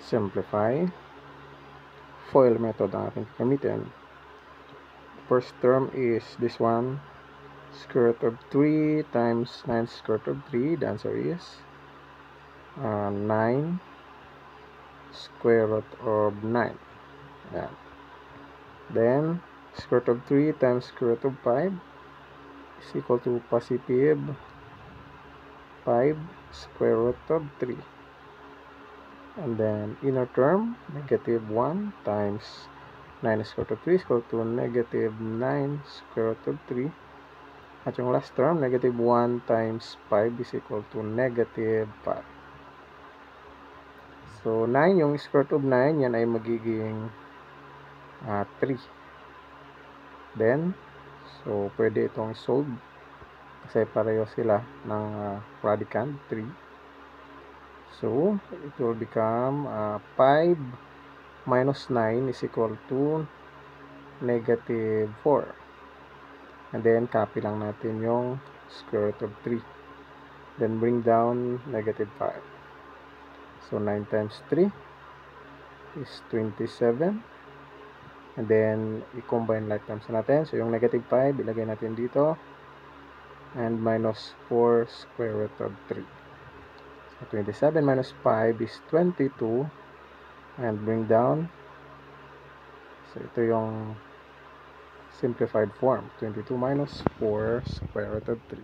simplify. FOIL method ang ating gamitin. First term is this one, square root of 3 times 9 square root of 3. The answer is 9 square root of 9. Ayan. Then square root of 3 times square root of 5 is equal to positive 5 square root of 3. And then inner term, negative 1 times 9 square root of 3 is equal to negative 9 square root of 3. At yung last term, negative 1 times 5 is equal to negative 5. So 9, yung square root of 9, yan ay magiging 3. Then, so pwede itong solve kasi pareho sila ng radicand 3. So, it will become 5 minus 9 is equal to negative 4. And then, copy lang natin yung square root of 3. Then, bring down negative 5. So, 9 times 3 is 27. And then, i-combine like terms natin. So, yung negative 5, ilagay natin dito. And minus 4 square root of 3. 27 minus 5 is 22, and bring down, so ito yung simplified form, 22 minus 4 square root of 3.